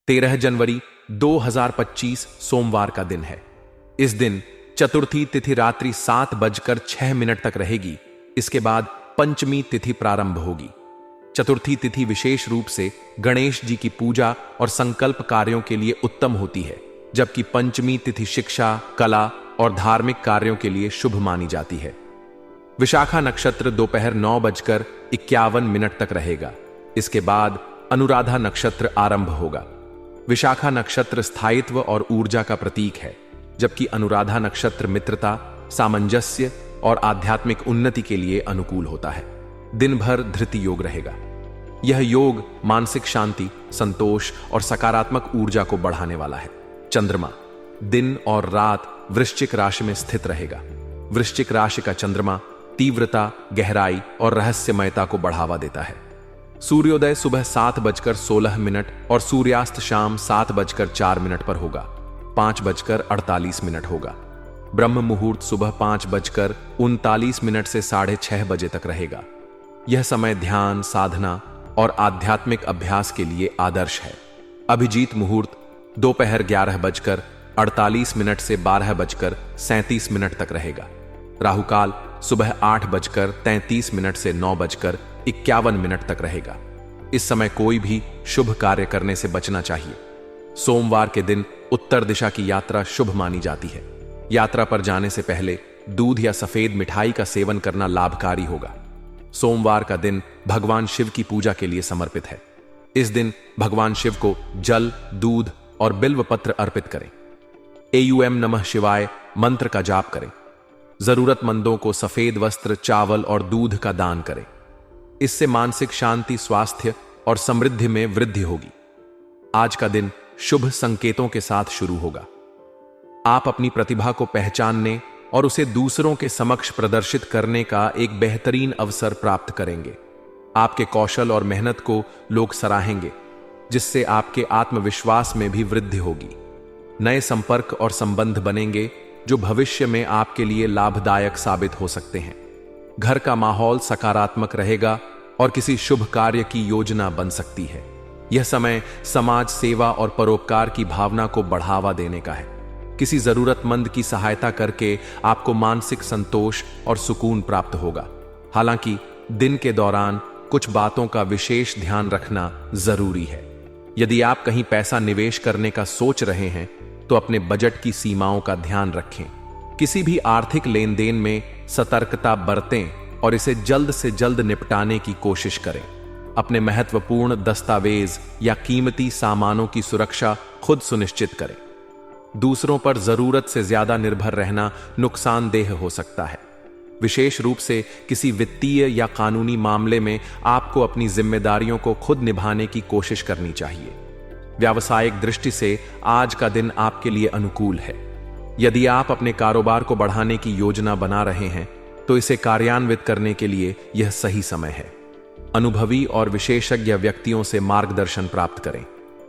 13 जनवरी 2025 सोमवार का दिन है। इस दिन चतुर्थी तिथि रात्रि 7:06 तक रहेगी। इसके बाद पंचमी तिथि प्रारंभ होगी। चतुर्थी तिथि विशेष रूप से गणेश जी की पूजा और संकल्प कार्यों के लिए उत्तम होती है, जबकि पंचमी तिथि शिक्षा, कला और धार्मिक कार्यों के लिए शुभ मानी जाती है। विशाखा नक्षत्र दोपहर 9:51 तक रहेगा। इसके बाद अनुराधा नक्षत्र आरंभ होगा। विशाखा नक्षत्र स्थायित्व और ऊर्जा का प्रतीक है, जबकि अनुराधा नक्षत्र मित्रता, सामंजस्य और आध्यात्मिक उन्नति के लिए अनुकूल होता है। दिन भर धृति योग रहेगा। यह योग मानसिक शांति, संतोष और सकारात्मक ऊर्जा को बढ़ाने वाला है। चंद्रमा दिन और रात वृश्चिक राशि में स्थित रहेगा। वृश्चिक राशि का चंद्रमा तीव्रता, गहराई और रहस्यमयता को बढ़ावा देता है। सूर्योदय सुबह 7:16 और सूर्यास्त शाम 7:04 पर होगा। 5:48 होगा। ब्रह्म मुहूर्त सुबह 5:39 से 6:30 बजे तक रहेगा। यह समय ध्यान, साधना और आध्यात्मिक अभ्यास के लिए आदर्श है। अभिजीत मुहूर्त दोपहर 11:48 से 12:37 तक रहेगा। राहुकाल सुबह 8:33 से 9:51 तक रहेगा। इस समय कोई भी शुभ कार्य करने से बचना चाहिए। सोमवार के दिन उत्तर दिशा की यात्रा शुभ मानी जाती है। यात्रा पर जाने से पहले दूध या सफेद मिठाई का सेवन करना लाभकारी होगा। सोमवार का दिन भगवान शिव की पूजा के लिए समर्पित है। इस दिन भगवान शिव को जल, दूध और बिल्व पत्र अर्पित करें। एयूएम नमः शिवाय मंत्र का जाप करें। जरूरतमंदों को सफेद वस्त्र, चावल और दूध का दान करें। इससे मानसिक शांति, स्वास्थ्य और समृद्धि में वृद्धि होगी। आज का दिन शुभ संकेतों के साथ शुरू होगा। आप अपनी प्रतिभा को पहचानने और उसे दूसरों के समक्ष प्रदर्शित करने का एक बेहतरीन अवसर प्राप्त करेंगे। आपके कौशल और मेहनत को लोग सराहेंगे, जिससे आपके आत्मविश्वास में भी वृद्धि होगी। नए संपर्क और संबंध बनेंगे जो भविष्य में आपके लिए लाभदायक साबित हो सकते हैं। घर का माहौल सकारात्मक रहेगा और किसी शुभ कार्य की योजना बन सकती है। यह समय समाज सेवा और परोपकार की भावना को बढ़ावा देने का है। किसी जरूरतमंद की सहायता करके आपको मानसिक संतोष और सुकून प्राप्त होगा। हालांकि दिन के दौरान कुछ बातों का विशेष ध्यान रखना जरूरी है। यदि आप कहीं पैसा निवेश करने का सोच रहे हैं तो अपने बजट की सीमाओं का ध्यान रखें। किसी भी आर्थिक लेन देन में सतर्कता बरतें और इसे जल्द से जल्द निपटाने की कोशिश करें। अपने महत्वपूर्ण दस्तावेज या कीमती सामानों की सुरक्षा खुद सुनिश्चित करें। दूसरों पर जरूरत से ज्यादा निर्भर रहना नुकसानदेह हो सकता है। विशेष रूप से किसी वित्तीय या कानूनी मामले में आपको अपनी जिम्मेदारियों को खुद निभाने की कोशिश करनी चाहिए। व्यावसायिक दृष्टि से आज का दिन आपके लिए अनुकूल है। यदि आप अपने कारोबार को बढ़ाने की योजना बना रहे हैं तो इसे कार्यान्वित करने के लिए यह सही समय है। अनुभवी और विशेषज्ञ व्यक्तियों से मार्गदर्शन प्राप्त करें,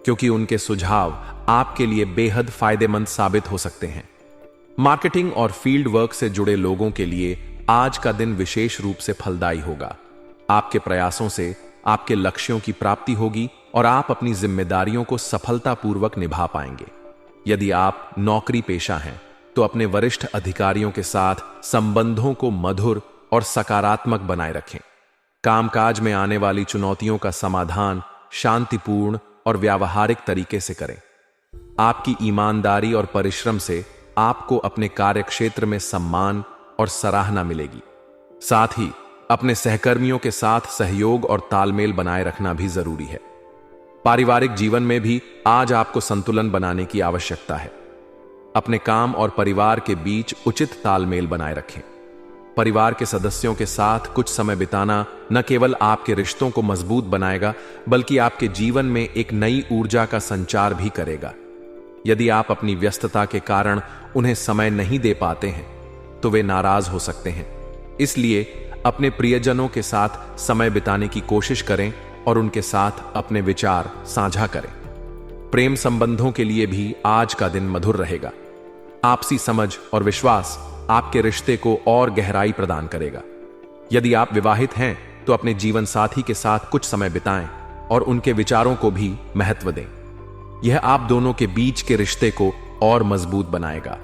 क्योंकि उनके सुझाव आपके लिए बेहद फायदेमंद साबित हो सकते हैं। मार्केटिंग और फील्ड वर्क से जुड़े लोगों के लिए आज का दिन विशेष रूप से फलदायी होगा। आपके प्रयासों से आपके लक्ष्यों की प्राप्ति होगी और आप अपनी जिम्मेदारियों को सफलतापूर्वक निभा पाएंगे। यदि आप नौकरी पेशा हैं तो अपने वरिष्ठ अधिकारियों के साथ संबंधों को मधुर और सकारात्मक बनाए रखें। कामकाज में आने वाली चुनौतियों का समाधान शांतिपूर्ण और व्यावहारिक तरीके से करें। आपकी ईमानदारी और परिश्रम से आपको अपने कार्यक्षेत्र में सम्मान और सराहना मिलेगी। साथ ही अपने सहकर्मियों के साथ सहयोग और तालमेल बनाए रखना भी जरूरी है। पारिवारिक जीवन में भी आज आपको संतुलन बनाने की आवश्यकता है। अपने काम और परिवार के बीच उचित तालमेल बनाए रखें। परिवार के सदस्यों के साथ कुछ समय बिताना न केवल आपके रिश्तों को मजबूत बनाएगा, बल्कि आपके जीवन में एक नई ऊर्जा का संचार भी करेगा। यदि आप अपनी व्यस्तता के कारण उन्हें समय नहीं दे पाते हैं तो वे नाराज हो सकते हैं। इसलिए अपने प्रियजनों के साथ समय बिताने की कोशिश करें और उनके साथ अपने विचार साझा करें। प्रेम संबंधों के लिए भी आज का दिन मधुर रहेगा। आपसी समझ और विश्वास आपके रिश्ते को और गहराई प्रदान करेगा। यदि आप विवाहित हैं तो अपने जीवन साथी के साथ कुछ समय बिताएं और उनके विचारों को भी महत्व दें। यह आप दोनों के बीच के रिश्ते को और मजबूत बनाएगा।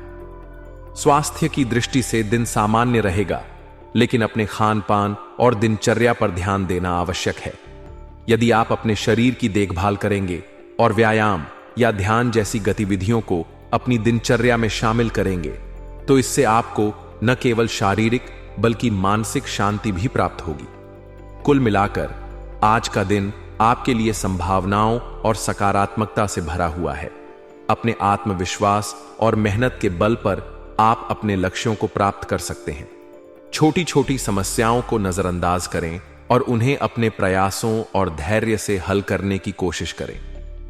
स्वास्थ्य की दृष्टि से दिन सामान्य रहेगा, लेकिन अपने खान पान और दिनचर्या पर ध्यान देना आवश्यक है। यदि आप अपने शरीर की देखभाल करेंगे और व्यायाम या ध्यान जैसी गतिविधियों को अपनी दिनचर्या में शामिल करेंगे, तो इससे आपको न केवल शारीरिक बल्कि मानसिक शांति भी प्राप्त होगी। कुल मिलाकर आज का दिन आपके लिए संभावनाओं और सकारात्मकता से भरा हुआ है। अपने आत्मविश्वास और मेहनत के बल पर आप अपने लक्ष्यों को प्राप्त कर सकते हैं। छोटी छोटी समस्याओं को नजरअंदाज करें और उन्हें अपने प्रयासों और धैर्य से हल करने की कोशिश करें।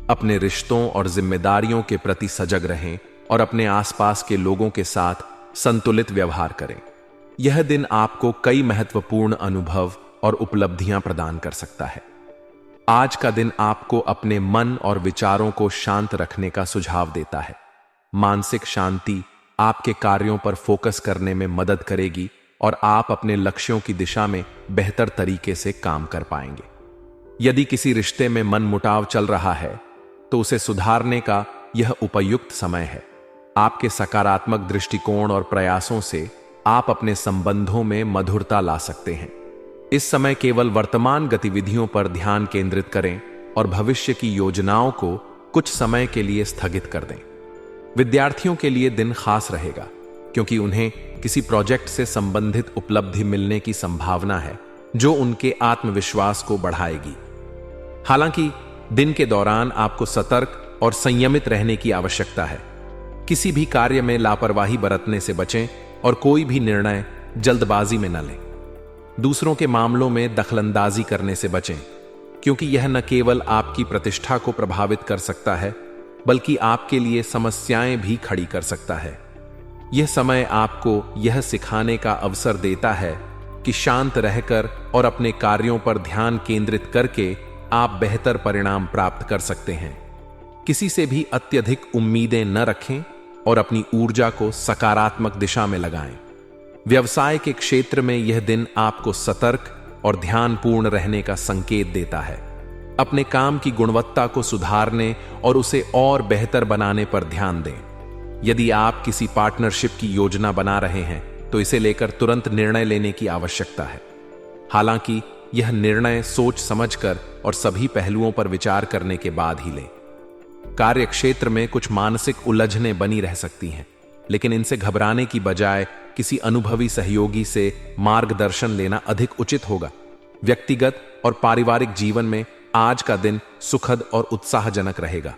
अपने रिश्तों और जिम्मेदारियों के प्रति सजग रहें और अपने आसपास के लोगों के साथ संतुलित व्यवहार करें। यह दिन आपको कई महत्वपूर्ण अनुभव और उपलब्धियां प्रदान कर सकता है। आज का दिन आपको अपने मन और विचारों को शांत रखने का सुझाव देता है। मानसिक शांति आपके कार्यों पर फोकस करने में मदद करेगी और आप अपने लक्ष्यों की दिशा में बेहतर तरीके से काम कर पाएंगे। यदि किसी रिश्ते में मनमुटाव चल रहा है, तो उसे सुधारने का यह उपयुक्त समय है। आपके सकारात्मक दृष्टिकोण और प्रयासों से आप अपने संबंधों में मधुरता ला सकते हैं। इस समय केवल वर्तमान गतिविधियों पर ध्यान केंद्रित करें और भविष्य की योजनाओं को कुछ समय के लिए स्थगित कर दें। विद्यार्थियों के लिए दिन खास रहेगा, क्योंकि उन्हें किसी प्रोजेक्ट से संबंधित उपलब्धि मिलने की संभावना है, जो उनके आत्मविश्वास को बढ़ाएगी। हालांकि दिन के दौरान आपको सतर्क और संयमित रहने की आवश्यकता है। किसी भी कार्य में लापरवाही बरतने से बचें और कोई भी निर्णय जल्दबाजी में न लें। दूसरों के मामलों में दखलंदाजी करने से बचें, क्योंकि यह न केवल आपकी प्रतिष्ठा को प्रभावित कर सकता है, बल्कि आपके लिए समस्याएं भी खड़ी कर सकता है। यह समय आपको यह सिखाने का अवसर देता है कि शांत रहकर और अपने कार्यों पर ध्यान केंद्रित करके आप बेहतर परिणाम प्राप्त कर सकते हैं। किसी से भी अत्यधिक उम्मीदें न रखें और अपनी ऊर्जा को सकारात्मक दिशा में लगाएं। व्यवसाय के क्षेत्र में यह दिन आपको सतर्क और ध्यानपूर्ण रहने का संकेत देता है। अपने काम की गुणवत्ता को सुधारने और उसे और बेहतर बनाने पर ध्यान दें। यदि आप किसी पार्टनरशिप की योजना बना रहे हैं, तो इसे लेकर तुरंत निर्णय लेने की आवश्यकता है। हालांकि यह निर्णय सोच समझकर और सभी पहलुओं पर विचार करने के बाद ही लें। कार्य क्षेत्र में कुछ मानसिक उलझनें बनी रह सकती हैं, लेकिन इनसे घबराने की बजाय किसी अनुभवी सहयोगी से मार्गदर्शन लेना अधिक उचित होगा। व्यक्तिगत और पारिवारिक जीवन में आज का दिन सुखद और उत्साहजनक रहेगा।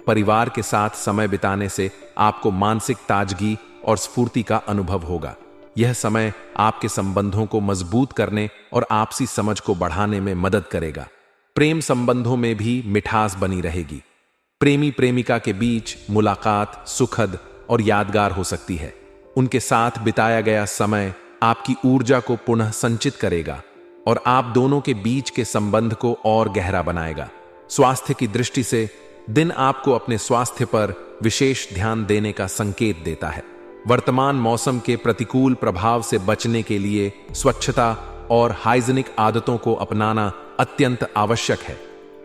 परिवार के साथ समय बिताने से आपको मानसिक ताजगी और स्फूर्ति का अनुभव होगा। यह समय आपके संबंधों को मजबूत करने और आपसी समझ को बढ़ाने में मदद करेगा। प्रेम संबंधों में भी मिठास बनी रहेगी। प्रेमी प्रेमिका के बीच मुलाकात सुखद और यादगार हो सकती है। उनके साथ बिताया गया समय आपकी ऊर्जा को पुनः संचित करेगा और आप दोनों के बीच के संबंध को और गहरा बनाएगा। स्वास्थ्य की दृष्टि से दिन आपको अपने स्वास्थ्य पर विशेष ध्यान देने का संकेत देता है। वर्तमान मौसम के प्रतिकूल प्रभाव से बचने के लिए स्वच्छता और हाइजीनिक आदतों को अपनाना अत्यंत आवश्यक है।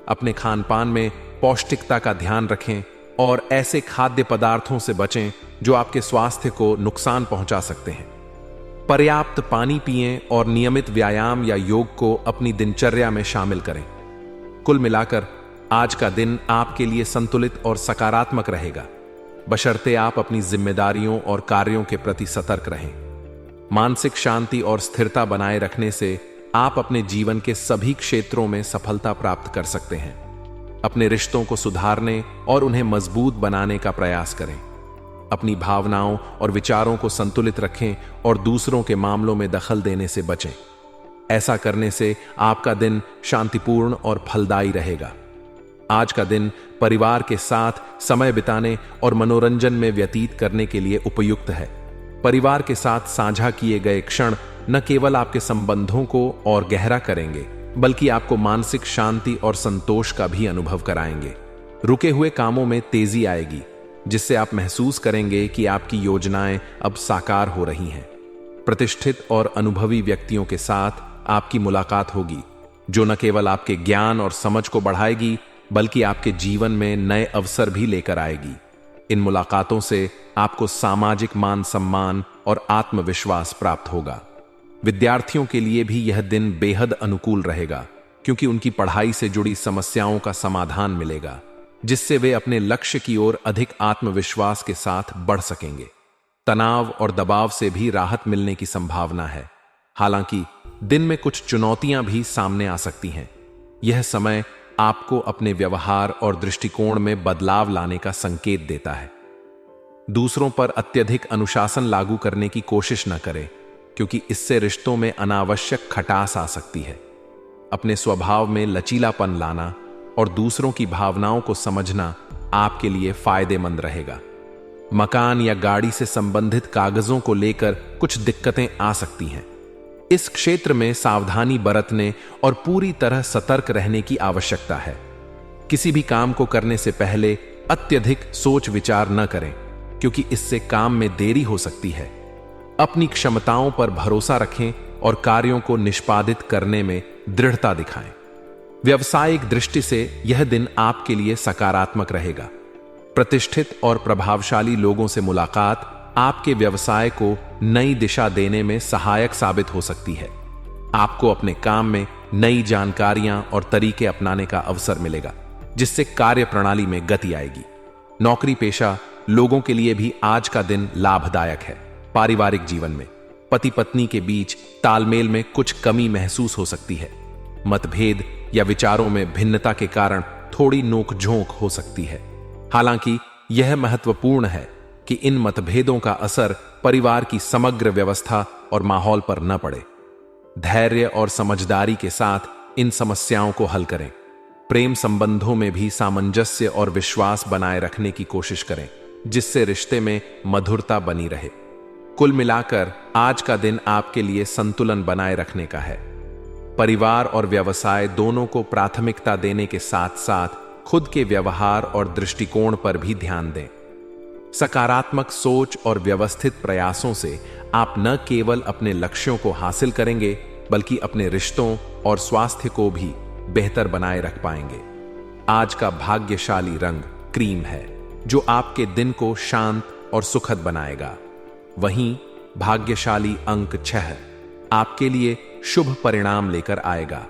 अपने खान पान में पौष्टिकता का ध्यान रखें और ऐसे खाद्य पदार्थों से बचें जो आपके स्वास्थ्य को नुकसान पहुंचा सकते हैं। पर्याप्त पानी पिएं और नियमित व्यायाम या योग को अपनी दिनचर्या में शामिल करें। कुल मिलाकर आज का दिन आपके लिए संतुलित और सकारात्मक रहेगा, बशर्ते आप अपनी जिम्मेदारियों और कार्यों के प्रति सतर्क रहें। मानसिक शांति और स्थिरता बनाए रखने से आप अपने जीवन के सभी क्षेत्रों में सफलता प्राप्त कर सकते हैं। अपने रिश्तों को सुधारने और उन्हें मजबूत बनाने का प्रयास करें। अपनी भावनाओं और विचारों को संतुलित रखें और दूसरों के मामलों में दखल देने से बचें। ऐसा करने से आपका दिन शांतिपूर्ण और फलदायी रहेगा। आज का दिन परिवार के साथ समय बिताने और मनोरंजन में व्यतीत करने के लिए उपयुक्त है। परिवार के साथ साझा किए गए क्षण न केवल आपके संबंधों को और गहरा करेंगे, बल्कि आपको मानसिक शांति और संतोष का भी अनुभव कराएंगे। रुके हुए कामों में तेजी आएगी, जिससे आप महसूस करेंगे कि आपकी योजनाएं अब साकार हो रही हैं। प्रतिष्ठित और अनुभवी व्यक्तियों के साथ आपकी मुलाकात होगी, जो न केवल आपके ज्ञान और समझ को बढ़ाएगी, बल्कि आपके जीवन में नए अवसर भी लेकर आएगी। इन मुलाकातों से आपको सामाजिक मान सम्मान और आत्मविश्वास प्राप्त होगा। विद्यार्थियों के लिए भी यह दिन बेहद अनुकूल रहेगा, क्योंकि उनकी पढ़ाई से जुड़ी समस्याओं का समाधान मिलेगा, जिससे वे अपने लक्ष्य की ओर अधिक आत्मविश्वास के साथ बढ़ सकेंगे। तनाव और दबाव से भी राहत मिलने की संभावना है। हालांकि दिन में कुछ चुनौतियां भी सामने आ सकती हैं। यह समय आपको अपने व्यवहार और दृष्टिकोण में बदलाव लाने का संकेत देता है। दूसरों पर अत्यधिक अनुशासन लागू करने की कोशिश न करें, क्योंकि इससे रिश्तों में अनावश्यक खटास आ सकती है। अपने स्वभाव में लचीलापन लाना और दूसरों की भावनाओं को समझना आपके लिए फायदेमंद रहेगा। मकान या गाड़ी से संबंधित कागजों को लेकर कुछ दिक्कतें आ सकती हैं। इस क्षेत्र में सावधानी बरतने और पूरी तरह सतर्क रहने की आवश्यकता है। किसी भी काम को करने से पहले अत्यधिक सोच विचार न करें, क्योंकि इससे काम में देरी हो सकती है। अपनी क्षमताओं पर भरोसा रखें और कार्यों को निष्पादित करने में दृढ़ता दिखाएं। व्यावसायिक दृष्टि से यह दिन आपके लिए सकारात्मक रहेगा। प्रतिष्ठित और प्रभावशाली लोगों से मुलाकात आपके व्यवसाय को नई दिशा देने में सहायक साबित हो सकती है। आपको अपने काम में नई जानकारियां और तरीके अपनाने का अवसर मिलेगा, जिससे कार्य प्रणाली में गति आएगी। नौकरी पेशा लोगों के लिए भी आज का दिन लाभदायक है। पारिवारिक जीवन में पति पत्नी के बीच तालमेल में कुछ कमी महसूस हो सकती है। मतभेद या विचारों में भिन्नता के कारण थोड़ी नोकझोंक हो सकती है। हालांकि यह महत्वपूर्ण है कि इन मतभेदों का असर परिवार की समग्र व्यवस्था और माहौल पर न पड़े। धैर्य और समझदारी के साथ इन समस्याओं को हल करें। प्रेम संबंधों में भी सामंजस्य और विश्वास बनाए रखने की कोशिश करें, जिससे रिश्ते में मधुरता बनी रहे। कुल मिलाकर आज का दिन आपके लिए संतुलन बनाए रखने का है। परिवार और व्यवसाय दोनों को प्राथमिकता देने के साथ साथ खुद के व्यवहार और दृष्टिकोण पर भी ध्यान दें। सकारात्मक सोच और व्यवस्थित प्रयासों से आप न केवल अपने लक्ष्यों को हासिल करेंगे, बल्कि अपने रिश्तों और स्वास्थ्य को भी बेहतर बनाए रख पाएंगे। आज का भाग्यशाली रंग क्रीम है, जो आपके दिन को शांत और सुखद बनाएगा। वहीं भाग्यशाली अंक 6 आपके लिए शुभ परिणाम लेकर आएगा।